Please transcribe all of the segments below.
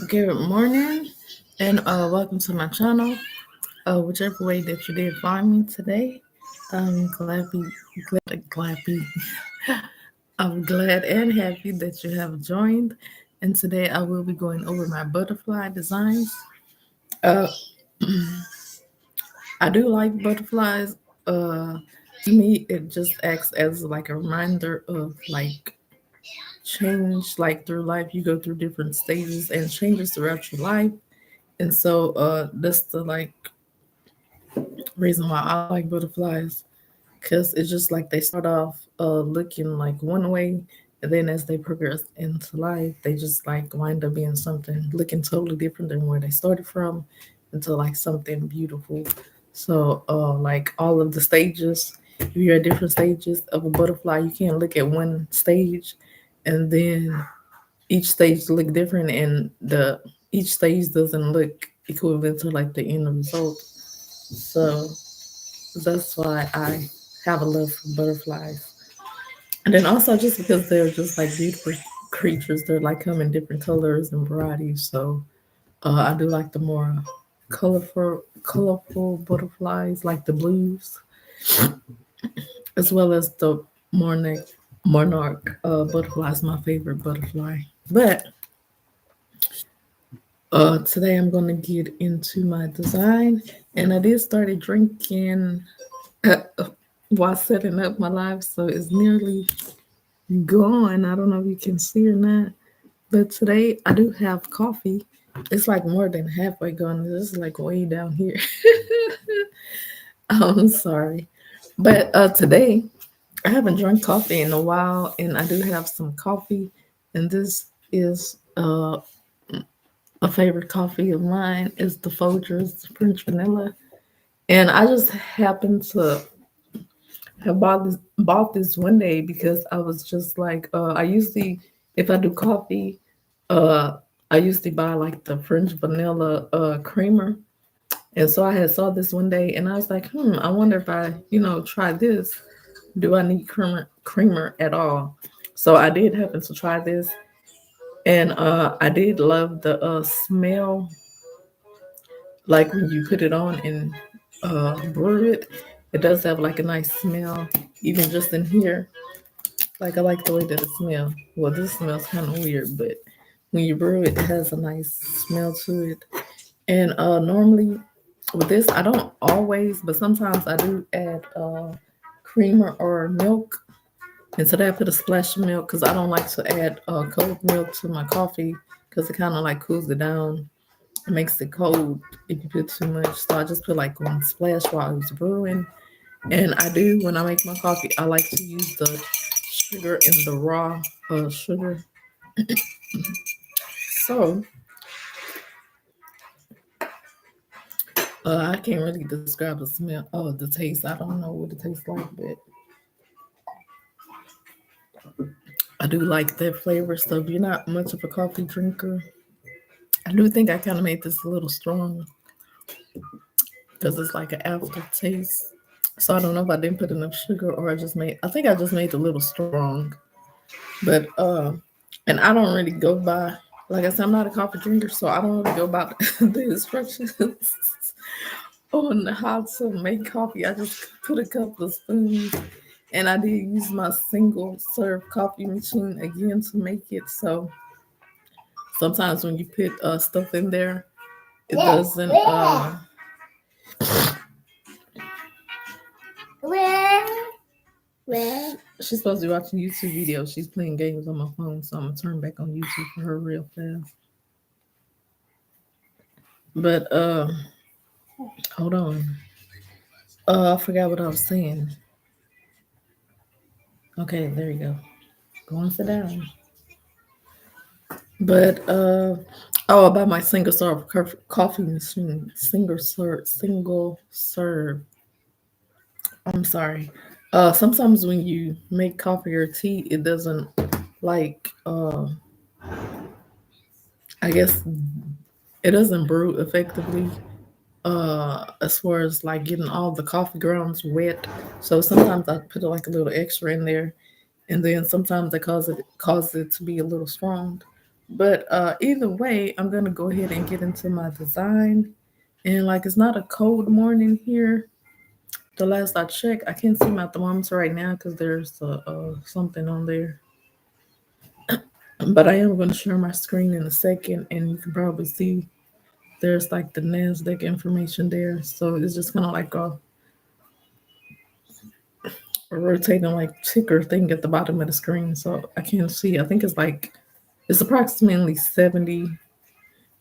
Good morning and welcome to my channel. Whichever way that you did find me today, I'm I'm glad and happy that you have joined. And today I will be going over my butterfly designs. Uh, I do like butterflies. Uh, to me, it just acts as like a reminder of like change, like through life. You go through different stages and changes throughout your life. And so that's the like reason why I like butterflies, because it's just like they start off looking like one way, and then as they progress into life, they just like wind up being something looking totally different than where they started from, into like something beautiful. So like all of the stages, if you're at different stages of a butterfly, you can't look at one stage and then each stage look different, and the each stage doesn't look equivalent to like the end result. So that's why I have a love for butterflies. And then also just because they're just like beautiful creatures, they're like come in different colors and varieties. So I do like the more colorful butterflies, like the blues, as well as the monarch butterfly is my favorite butterfly. But today I'm going to get into my design, and I did started drinking while setting up my life, so it's nearly gone. I don't know if you can see or not, but today I do have coffee. It's like more than halfway gone. This is like way down here. I'm sorry, but today I haven't drank coffee in a while, and I do have some coffee, and this is a favorite coffee of mine is the Folgers French Vanilla. And I just happened to have bought this one day because I was just like, I usually, if I do coffee, uh, I usually buy like the French vanilla creamer. And so I had saw this one day, and I was like, I wonder if I, try this. Do I need creamer at all? So I did happen to try this, and I did love the smell, like when you put it on and brew it. It does have like a nice smell, even just in here. Like I like the way that it smells. Well, this smells kind of weird, but when you brew it, it has a nice smell to it. And normally with this, I don't always, but sometimes I do add creamer or milk. And today I put a splash of milk because I don't like to add cold milk to my coffee because it kind of like cools it down. It makes it cold if you put too much. So I just put like one splash while I was brewing. And I do, when I make my coffee, I like to use the sugar in the raw sugar. So I can't really describe the smell. Oh, the taste. I don't know what it tastes like, but I do like that flavor. So if you're not much of a coffee drinker, I do think I kind of made this a little strong because it's like an aftertaste. So I don't know if I didn't put enough sugar or I think I just made it a little strong. But and I don't really go by, like I said, I'm not a coffee drinker, so I don't really go by the instructions on how to make coffee. I just put a couple of spoons, and I did use my single serve coffee machine again to make it. So sometimes when you put stuff in there, it doesn't. She's supposed to be watching YouTube videos. She's playing games on my phone, so I'm gonna turn back on YouTube for her real fast. But hold on. I forgot what I was saying. Okay, there you go. Go and sit down. But oh, about my single serve coffee machine, single serve. I'm sorry. Sometimes when you make coffee or tea, it doesn't like. I guess it doesn't brew effectively. As far as like getting all the coffee grounds wet, so sometimes I put like a little extra in there, and then sometimes I cause it to be a little strong. But either way, I'm gonna go ahead and get into my design. And like it's not a cold morning here. The last I checked, I can't see my thermometer right now because there's something on there. But I am going to share my screen in a second, and you can probably see there's like the Nasdaq information there. So it's just kind of like a rotating like ticker thing at the bottom of the screen. So I can't see. I think it's approximately 70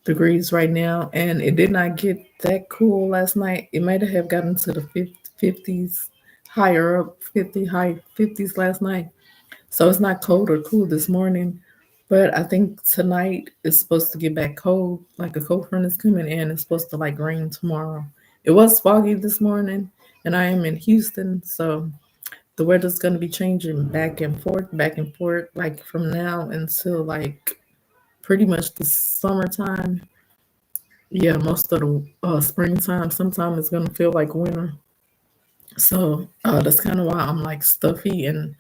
degrees right now, and it did not get that cool last night. It might have gotten to the 50s, higher up, 50 high 50s last night. So it's not cold or cool this morning. But I think tonight it's supposed to get back cold, like a cold front is coming in. It's supposed to like rain tomorrow. It was foggy this morning, and I am in Houston, so the weather's going to be changing back and forth, like from now until like pretty much the summertime. Yeah, most of the springtime. Sometimes it's going to feel like winter. So that's kind of why I'm like stuffy and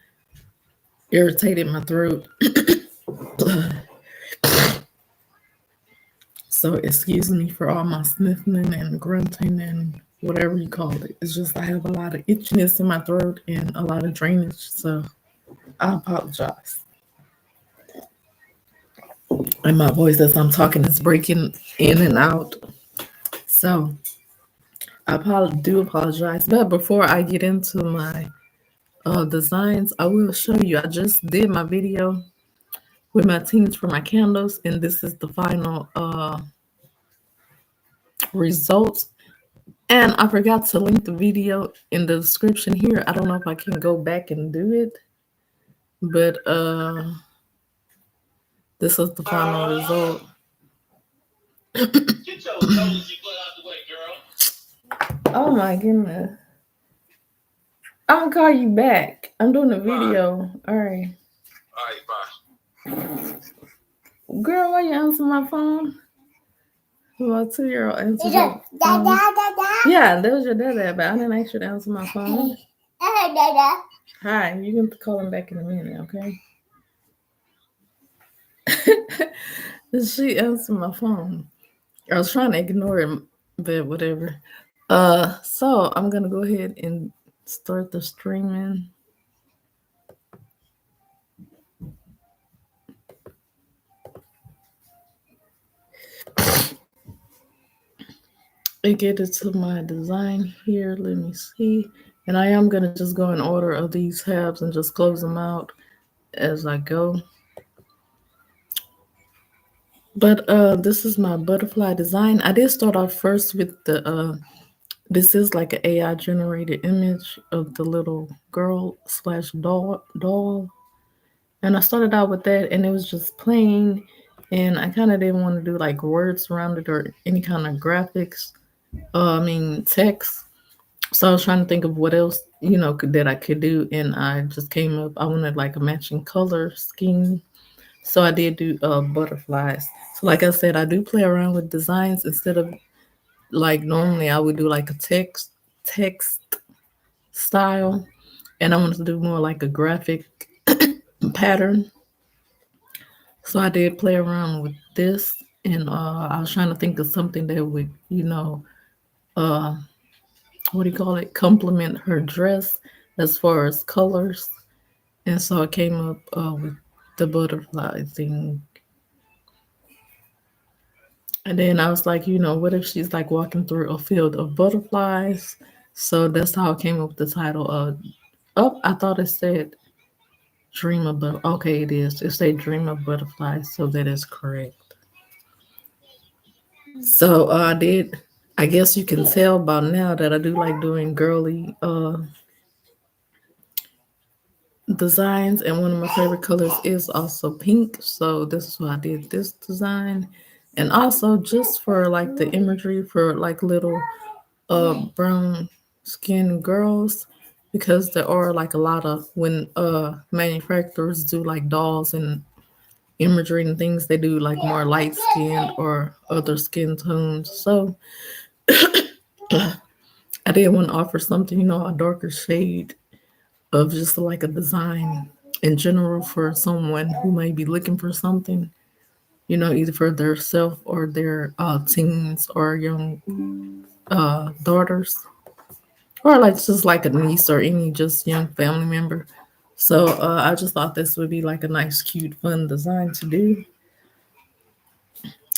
irritated my throat. So excuse me for all my sniffling and grunting and whatever you call it. It's just I have a lot of itchiness in my throat and a lot of drainage. So I apologize. And my voice as I'm talking is breaking in and out. So do apologize. But before I get into my designs, I will show you. I just did my video with my teams for my candles, and this is the final results. And I forgot to link the video in the description here. I don't know if I can go back and do it, but this is the final result. Get your nosy butt out the way, girl. Oh my goodness. I'll call you back. I'm doing a video. All right. All right, bye. Girl, why you answer my phone? My 2-year-old answered your phone. Yeah, that was your dad, but I didn't ask you to answer my phone. Hi, you can call him back in a minute, okay? She answered my phone. I was trying to ignore him, but whatever. So I'm gonna go ahead and start the streaming. And get it to my design here. Let me see. And I am gonna just go in order of these tabs and just close them out as I go. But this is my butterfly design. I did start off first with the this is like an AI generated image of the little girl slash doll. And I started out with that and it was just plain. And I kind of didn't want to do like words around it or any kind of graphics. Text. So I was trying to think of what else, that I could do. And I just came up, I wanted like a matching color scheme. So I did do butterflies. So like I said, I do play around with designs instead of like normally I would do like a text style, and I wanted to do more like a graphic pattern. So I did play around with this, and I was trying to think of something that would, uh, what do you call it, complement her dress as far as colors. And so I came up with the butterfly thing. And then I was like, what if she's like walking through a field of butterflies? So that's how I came up with the title of. Oh, I thought it said Dream of But okay, it is. It said Dream of Butterflies, so that is correct. So I did. I guess you can tell by now that I do like doing girly designs, and one of my favorite colors is also pink. So this is why I did this design, and also just for like the imagery for like little brown skinned girls, because there are like a lot of when manufacturers do like dolls and imagery and things, they do like more light skinned or other skin tones. So I did want to offer something, a darker shade of just like a design in general for someone who may be looking for something. either for their self or their teens or young daughters, or like just like a niece or any just young family member. So I just thought this would be like a nice, cute, fun design to do.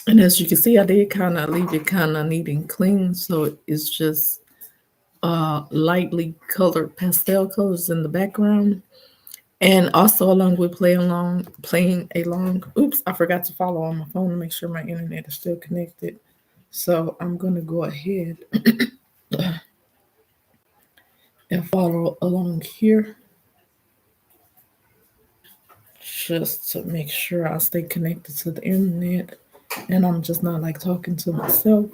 And as you can see, I did kind of leave it kind of neat and clean. So it's just lightly colored pastel colors in the background. And also along with playing along. Oops, I forgot to follow on my phone to make sure my internet is still connected. So I'm gonna go ahead and follow along here just to make sure I stay connected to the internet and I'm just not like talking to myself.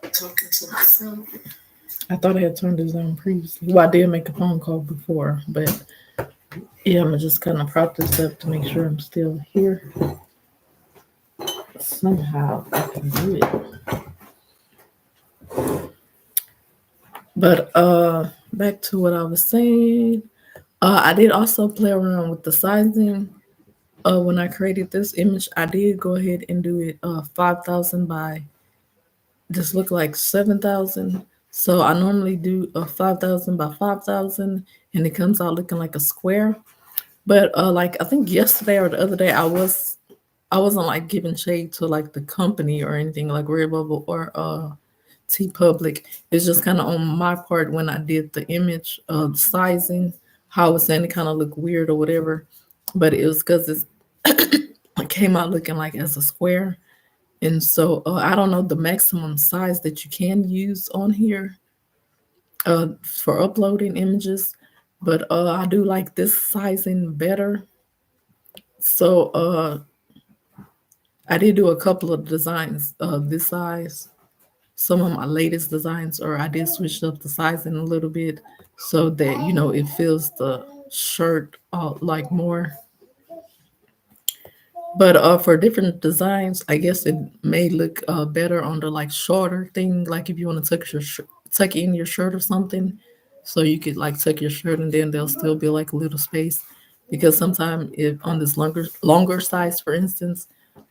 Talking to myself. I thought I had turned this on previously. Well, I did make a phone call before, but yeah, I'm gonna just kind of prop this up to make sure I'm still here. Somehow I can do it. But back to what I was saying. I did also play around with the sizing. When I created this image, I did go ahead and do it 5,000 by just look like 7,000. So I normally do a 5,000 by 5,000 and it comes out looking like a square. But like I think yesterday or the other day, I wasn't like giving shade to like the company or anything like Redbubble or T Public. It's just kind of on my part when I did the image sizing, how I was saying it kind of looked weird or whatever. But it was because it came out looking like as a square. And so I don't know the maximum size that you can use on here for uploading images, but I do like this sizing better. So I did do a couple of designs this size. Some of my latest designs, or I did switch up the sizing a little bit so that it fills the shirt like more. But for different designs, I guess it may look better on the like shorter thing. Like if you want to tuck in your shirt or something, so you could like tuck your shirt and then there'll still be like a little space. Because sometimes if on this longer size, for instance,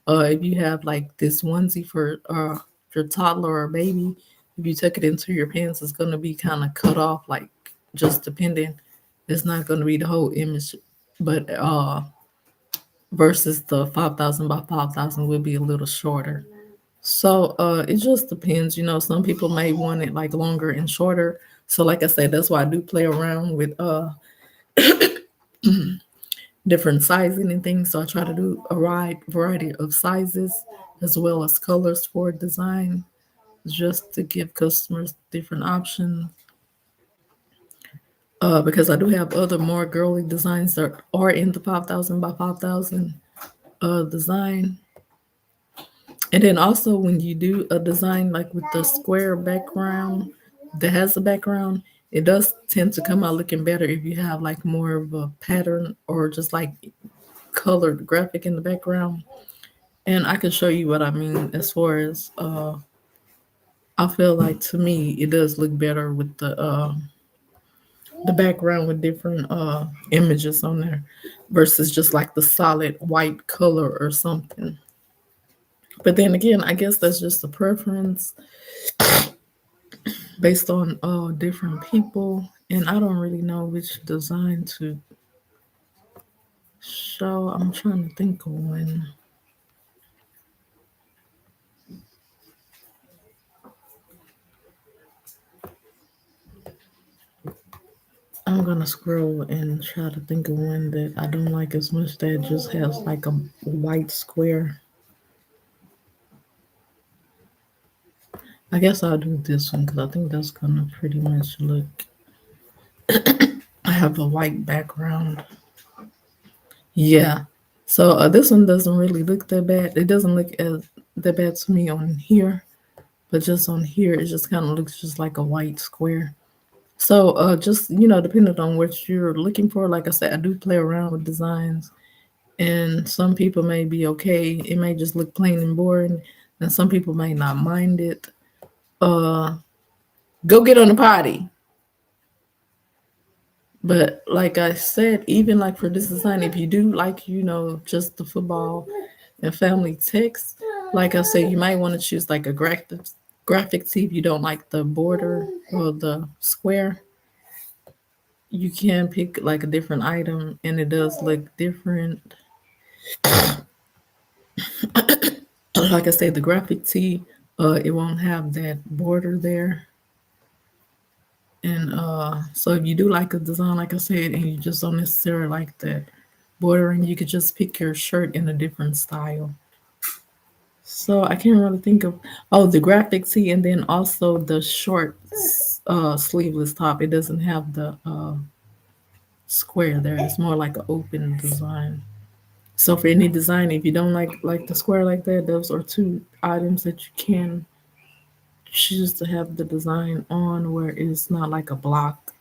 if you have like this onesie for your toddler or baby, if you tuck it into your pants, it's gonna be kind of cut off, like just depending. It's not gonna be the whole image, but versus the 5,000 by 5,000 will be a little shorter. So it just depends. Some people may want it like longer and shorter. So like I said, that's why I do play around with different sizing and things. So I try to do a wide variety of sizes as well as colors for design, just to give customers different options. Because I do have other more girly designs that are in the 5,000 by 5,000 design. And then also when you do a design like with the square background that has a background, it does tend to come out looking better if you have like more of a pattern or just like colored graphic in the background. And I can show you what I mean as far as I feel like to me it does look better with the background with different images on there versus just like the solid white color or something. But then again, I guess that's just a preference based on different people, and I don't really know which design to show. I'm trying to think of one. I'm gonna scroll and try to think of one that I don't like as much that just has like a white square. I guess I'll do this one because I think that's gonna pretty much look. I have a white background. Yeah. So this one doesn't really look that bad. It doesn't look as that bad to me on here, but just on here, it just kind of looks just like a white square. So just depending on what you're looking for, like I said, I do play around with designs, and some people may be okay. It may just look plain and boring, and some people may not mind it. Uh, Go get on the potty. But like I said, even like for this design, if you do like just the football, and family text. Like I said, you might want to choose like a graphic tee if you don't like the border or the square. You can pick like a different item and it does look different. Like I said, the graphic tee, it won't have that border there. And so if you do like a design, like I said, and you just don't necessarily like that bordering, you could just pick your shirt in a different style. So I can't really think of, oh, the graphic tee, and then also the short sleeveless top. It doesn't have the square there. It's more like an open design. So for any design, if you don't like the square like that, those are two items that you can choose to have the design on where it's not like a block.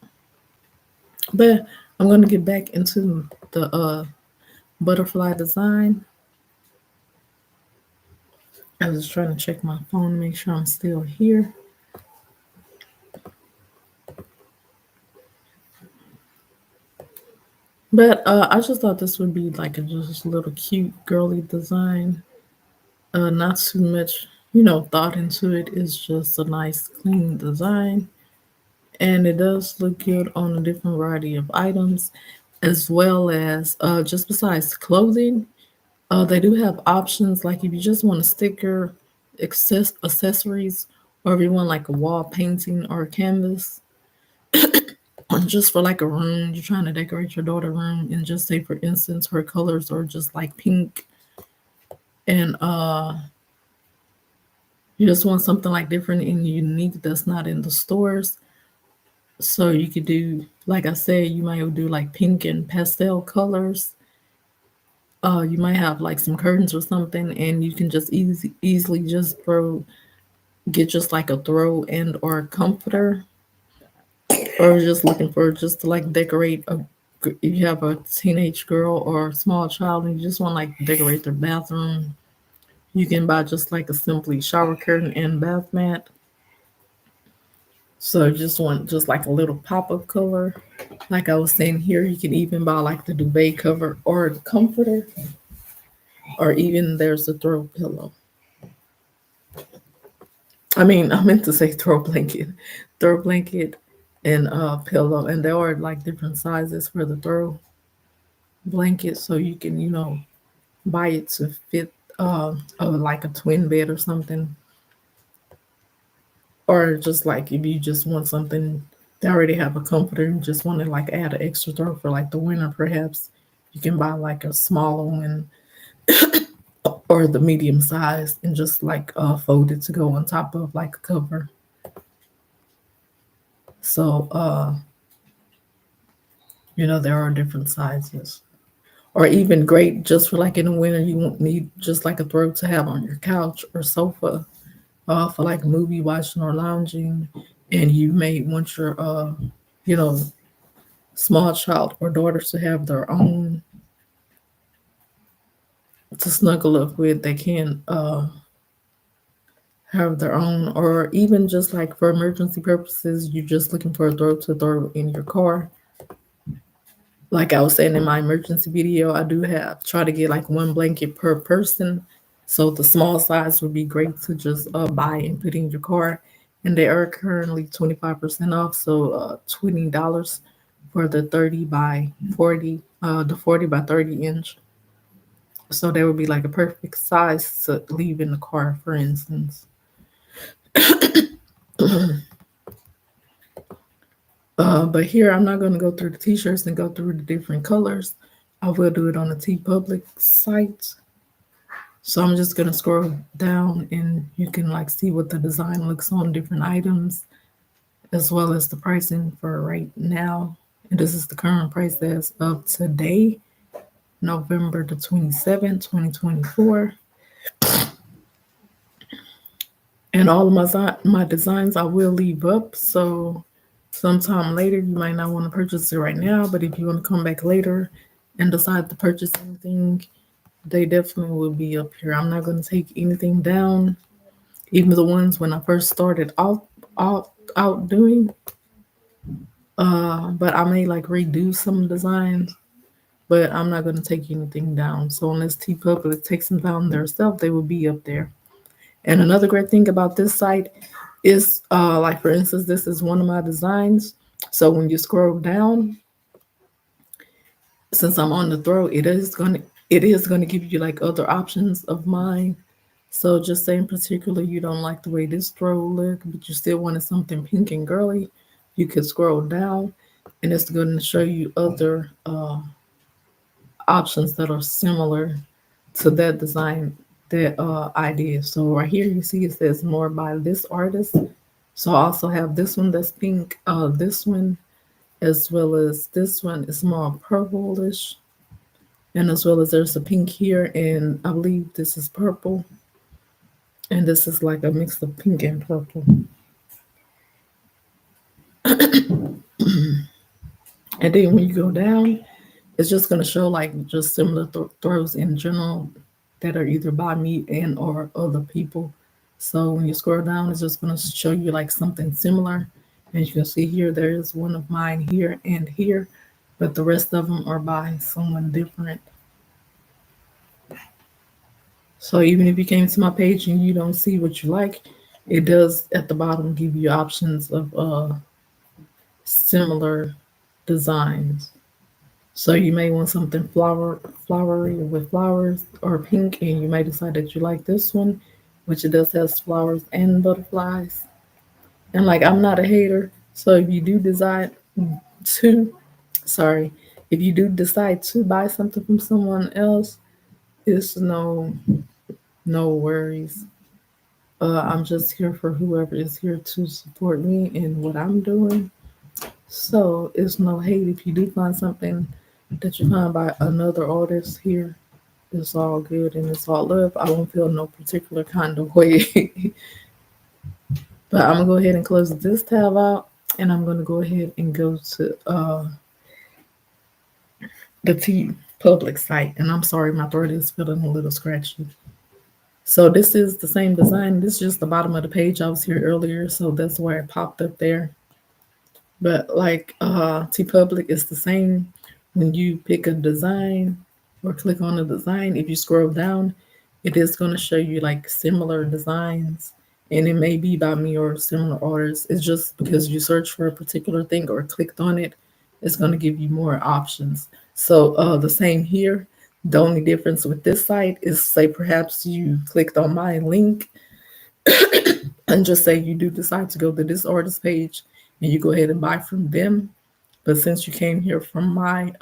But I'm gonna get back into the butterfly design. I was trying to check my phone to make sure I'm still here. But I just thought this would be like a just a little cute girly design. Not too much, thought into it. It's just a nice clean design. And it does look good on a different variety of items, as well as just besides clothing. They do have options like if you just want a sticker, accessories, or if you want like a wall painting or a canvas, or just for like a room, you're trying to decorate your daughter room, and just say for instance her colors are just like pink, and you just want something like different and unique that's not in the stores. So you could do, like I said, you might do like pink and pastel colors. You might have like some curtains or something, and you can just easily just get just like a throw and or a comforter, or just looking for just to like decorate a. If you have a teenage girl or a small child and you just want to like decorate their bathroom, you can buy just like a simply shower curtain and bath mat. So you just want just like a little pop of color. Like I was saying here, you can even buy like the duvet cover or the comforter, or even there's a throw pillow. I mean, I meant to say throw blanket and pillow, and there are like different sizes for the throw blanket, so you can buy it to fit like a twin bed or something, or just like if you just want something they already have a comforter and just want to like add an extra throw for like the winter, perhaps you can buy like a smaller one or the medium size and just like fold it to go on top of like a cover. So there are different sizes. Or even great just for like in the winter, you won't need just like a throw to have on your couch or sofa for like movie watching or lounging. And you may want your, you know, small child or daughters to have their own to snuggle up with. They can have their own, or even just like for emergency purposes, you're just looking for a throw to throw in your car. Like I was saying in my emergency video, I do have try to get like one blanket per person. So the small size would be great to just buy and put in your car. And they are currently 25% off. So $20 for the 30 by 40, the 40 by 30 inch. So that would be like a perfect size to leave in the car, for instance. But here I'm not going to go through the t-shirts and go through the different colors. I will do it on the T Public site. So I'm just gonna scroll down and you can like see what the design looks on different items as well as the pricing for right now. And this is the current price as of today, November the 27th, 2024. And all of my designs I will leave up. So sometime later you might not want to purchase it right now, but if you want to come back later and decide to purchase anything, they definitely will be up here. I'm not going to take anything down, even the ones when I first started out doing. But I may like redo some designs but I'm not going to take anything down. So unless T Public takes them down themselves, they will be up there. And another great thing about this site is, like for instance, this is one of my designs. So when you scroll down, since I'm on the throw, it is gonna give you like other options of mine. So just say in particular you don't like the way this throw look, but you still wanted something pink and girly, you could scroll down, and it's going to show you other options that are similar to that design that I did. So right here you see it says more by this artist. So I also have this one that's pink, this one, as well as this one is more purplish, and as well as there's a pink here, and I believe this is purple, and this is like a mix of pink and purple. And then when you go down, it's just going to show like just similar throws in general that are either by me and or other people. So when you scroll down, it's just going to show you like something similar. And you can see here, there is one of mine here and here, but the rest of them are by someone different. So even if you came to my page and you don't see what you like, it does at the bottom give you options of similar designs. So you may want something flowery with flowers or pink, and you may decide that you like this one, which it does has flowers and butterflies. And like I'm not a hater, so if you do decide to, sorry, if you do decide to buy something from someone else, it's no worries. I'm just here for whoever is here to support me in what I'm doing. So it's no hate if you do find something that you find by another artist here. It's all good and it's all love. I won't feel no particular kind of way. But I'm gonna go ahead and close this tab out, and I'm gonna go ahead and go to the T Public site. And I'm sorry, my throat is feeling a little scratchy. So this is the same design. This is just the bottom of the page. I was here earlier, so that's why it popped up there. But like T Public is the same. When you pick a design or click on a design, if you scroll down, it is going to show you like similar designs. And it may be by me or similar artists. It's just because you search for a particular thing or clicked on it, it's going to give you more options. So the same here. The only difference with this site is, say, perhaps you clicked on my link and just say you do decide to go to this artist page and you go ahead and buy from them. But since you came here from my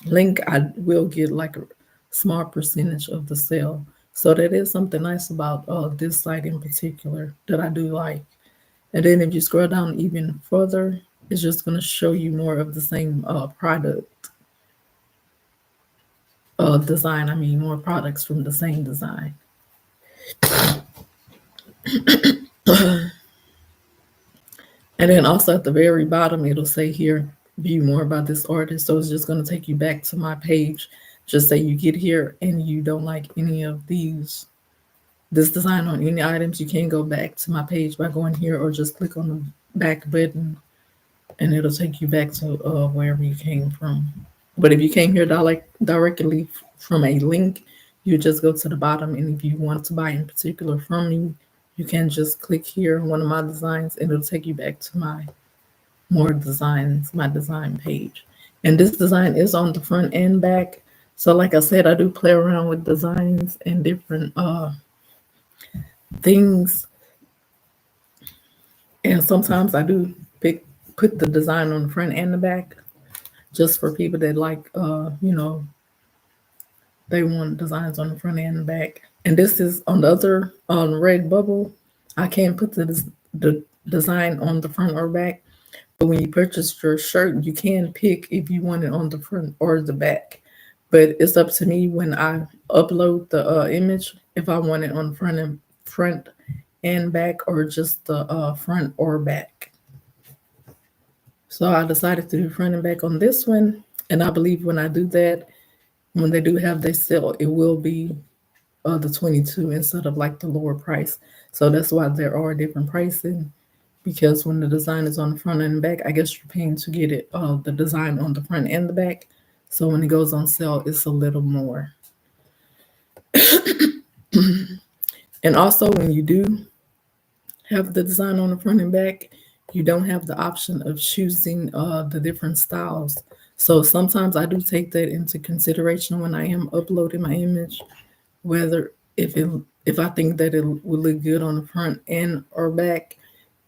link, I will get like a small percentage of the sale. So that is something nice about this site in particular that I do like. And then if you scroll down even further, it's just going to show you more of the same product design. I mean, more products from the same design. And then also at the very bottom, it'll say here, view more about this artist. So it's just going to take you back to my page. Just say you get here and you don't like any of this design on any items, you can go back to my page by going here or just click on the back button and it'll take you back to wherever you came from. But if you came here directly from a link, you just go to the bottom, and if you want to buy in particular from me, you can just click here on one of my designs and it'll take you back to my more designs, my design page. And this design is on the front and back. So like I said, I do play around with designs and different things. And sometimes I do put the design on the front and the back just for people that like they want designs on the front and the back. And this is on the other on Redbubble. I can't put the design on the front or back. But when you purchase your shirt, you can pick if you want it on the front or the back. But it's up to me when I upload the image if I want it on front and back or just the front or back. So I decided to do front and back on this one. And I believe when I do that, when they do have their sale, it will be the 22 instead of like the lower price. So that's why there are different pricing because when the design is on the front and back, I guess you're paying to get it the design on the front and the back. So when it goes on sale, it's a little more. And also, when you do have the design on the front and back, you don't have the option of choosing the different styles. So sometimes I do take that into consideration when I am uploading my image, whether if I think that it will look good on the front and or back,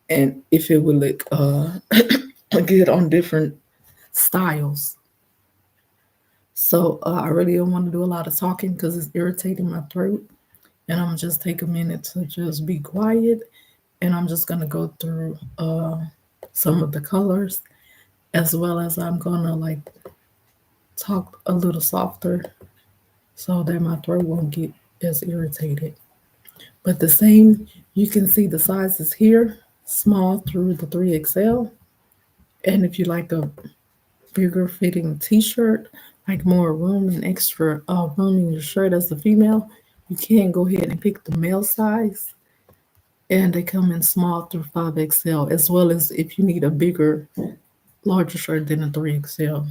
and if it will look good on different styles. So I really don't want to do a lot of talking because it's irritating my throat. And I'm just take a minute to just be quiet. And I'm just gonna go through some of the colors, as well as I'm gonna like talk a little softer so that my throat won't get as irritated. But the same, you can see the sizes here, small through the 3XL. And if you like a bigger fitting t-shirt, like more room and extra room in your shirt as a female, you can go ahead and pick the male size. And they come in small through 5XL, as well as if you need a bigger, larger shirt than a 3XL.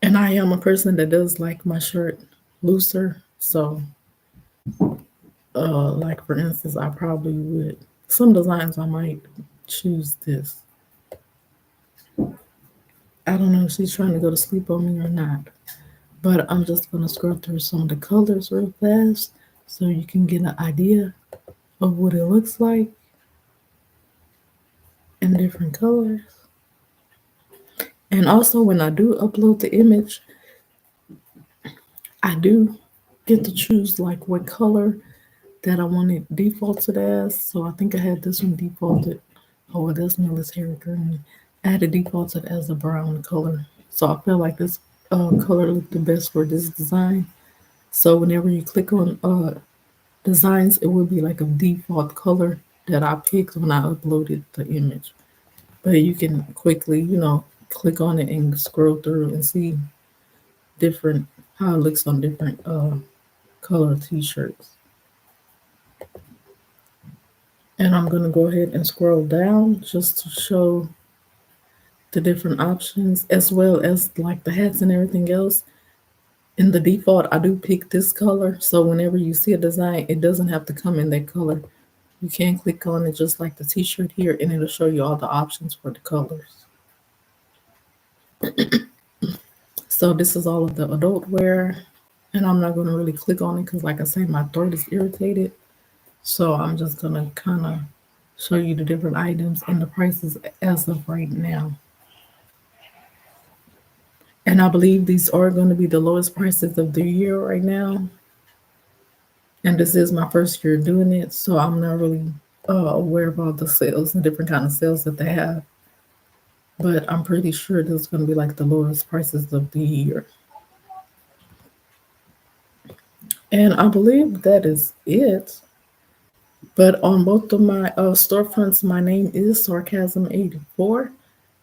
And I am a person that does like my shirt looser. So, like for instance, I probably would, some designs I might choose this. I don't know if she's trying to go to sleep on me or not. But I'm just going to scrub through some of the colors real fast so you can get an idea of what it looks like in different colors. And also, when I do upload the image, I do get to choose like what color that I want it defaulted as. So I think I had this one defaulted. Oh, well, this military green. I had it defaulted as a brown color. So I feel like this color looked the best for this design. So whenever you click on designs, it would be like a default color that I picked when I uploaded the image. But you can quickly, click on it and scroll through and see different how it looks on different color t-shirts. And I'm gonna go ahead and scroll down just to show the different options as well as like the hats and everything else. In the default, I do pick this color. So whenever you see a design, it doesn't have to come in that color. You can click on it just like the t-shirt here and it'll show you all the options for the colors. So this is all of the adult wear, and I'm not going to really click on it because like I say, my throat is irritated. So I'm just going to kind of show you the different items and the prices as of right now. And I believe these are going to be the lowest prices of the year right now. And this is my first year doing it, so I'm not really aware of all the sales and different kind of sales that they have. But I'm pretty sure this is going to be like the lowest prices of the year. And I believe that is it. But on both of my storefronts, my name is Sarcasm84.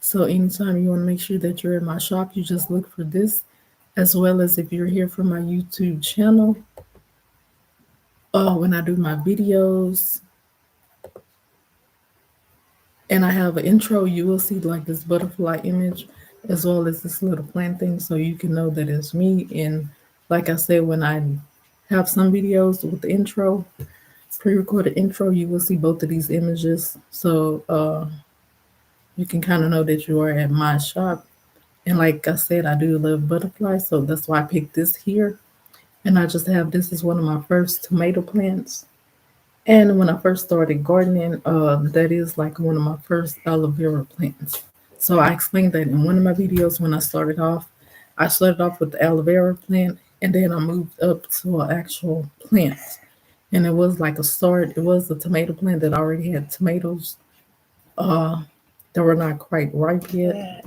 So anytime you want to make sure that you're in my shop, you just look for this. As well as if you're here for my YouTube channel, when I do my videos and I have an intro, you will see like this butterfly image as well as this little plant thing so you can know that it's me. And like I said, when I have some videos with the intro, pre-recorded intro, you will see both of these images. So you can kind of know that you are at my shop. And like I said, I do love butterflies, so that's why I picked this here. And I just have this is one of my first tomato plants. And when I first started gardening, that is like one of my first aloe vera plants. So I explained that in one of my videos when I started off. I started off with the aloe vera plant, and then I moved up to an actual plant. And it was like a start. It was a tomato plant that already had tomatoes that were not quite ripe yet.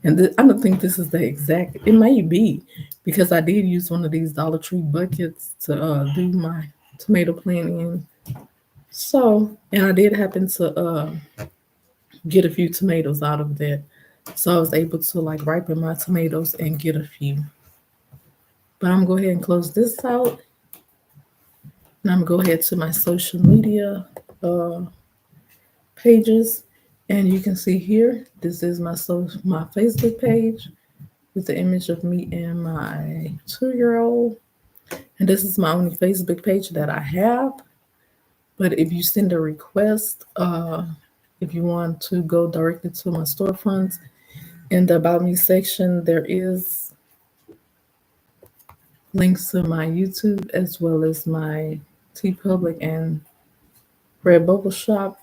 And I don't think this is the exact. It may be because I did use one of these Dollar Tree buckets to do my tomato plant in. So, and I did happen to get a few tomatoes out of that. So I was able to like ripen my tomatoes and get a few. But I'm gonna go ahead and close this out. And I'm gonna go ahead to my social media pages. And you can see here, this is my Facebook page. with the image of me and my 2-year-old. And this is my only Facebook page that I have. But if you send a request, if you want to go directly to my storefronts, in the About Me section, there is links to my YouTube as well as my TeePublic and Redbubble shop.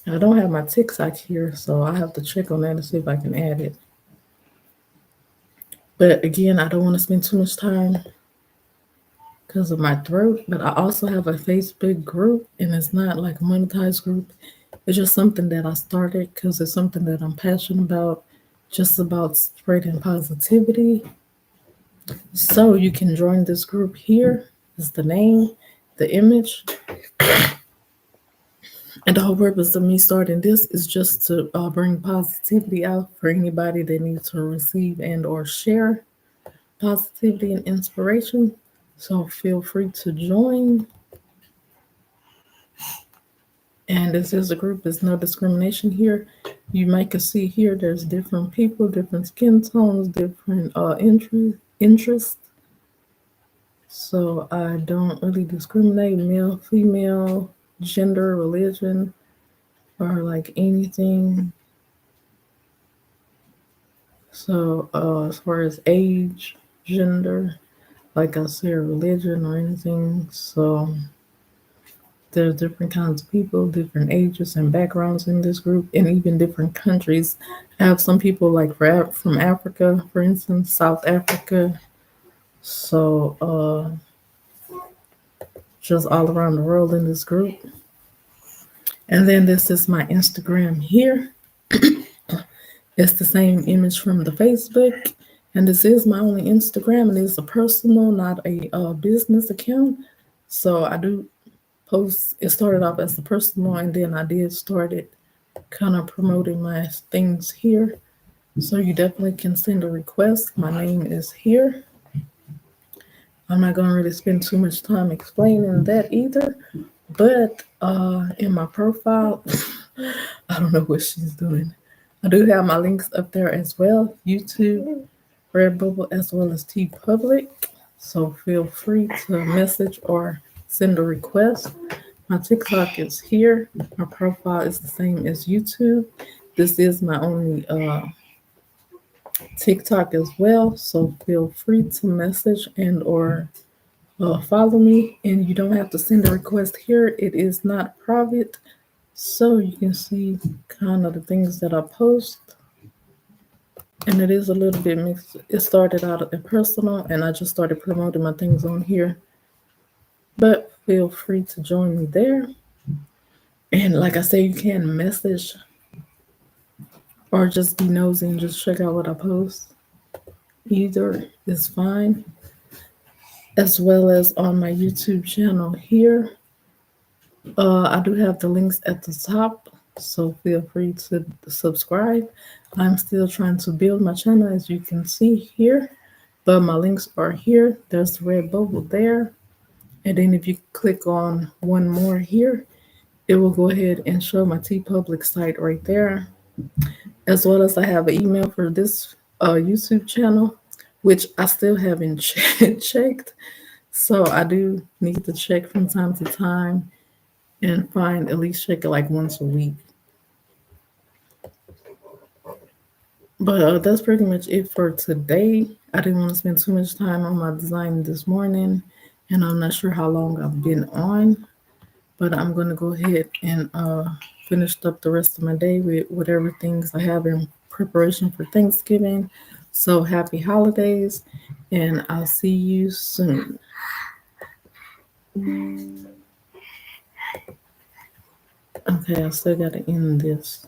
I don't have my TikTok here, so I have to check on that and see if I can add it. But again, I don't want to spend too much time because of my throat. But I also have a Facebook group, and it's not like a monetized group. It's just something that I started because it's something that I'm passionate about, just about spreading positivity. So you can join this group here. Is the name, the image, and the whole purpose of me starting this is just to bring positivity out for anybody that needs to receive and or share positivity and inspiration. So feel free to join. And this is a group, there's no discrimination here. You might can see here there's different people, different skin tones, different interests. So I don't really discriminate male, female, gender, religion, or like anything. So as far as age, gender, like I said, religion or anything. So there's different kinds of people, different ages and backgrounds in this group, and even different countries. I have some people like from Africa, for instance, South Africa. So just all around the world in this group. And then this is my Instagram here. It's the same image from the Facebook. And this is my only Instagram, and it's a personal, not a business account. So I do post. It started off as a personal, and then I did start it kind of promoting my things here. So you definitely can send a request. My name is here. I'm not going to really spend too much time explaining that either. But in my profile, I don't know what she's doing. I do have my links up there as well, YouTube, Redbubble, as well as TeePublic. So feel free to message or send a request. My TikTok is here. My profile is the same as YouTube. This is my only TikTok as well. So feel free to message and or follow me. And you don't have to send a request here. It is not private. So you can see kind of the things that I post. And it is a little bit mixed. It started out as personal, and I just started promoting my things on here. But feel free to join me there. And like I say, you can message or just be nosy and just check out what I post. Either is fine. As well as on my YouTube channel here. I do have the links at the top, so feel free to subscribe. I'm still trying to build my channel, as you can see here, but my links are here. There's the Redbubble there. And then if you click on one more here, it will go ahead and show my TeePublic site right there. As well as I have an email for this YouTube channel, which I still haven't checked. So I do need to check from time to time and find at least check it like once a week. But that's pretty much it for today. I didn't want to spend too much time on my design this morning, and I'm not sure how long I've been on, but I'm going to go ahead and finish up the rest of my day with whatever things I have in preparation for Thanksgiving. So happy holidays, and I'll see you soon. Okay, I still got to end this.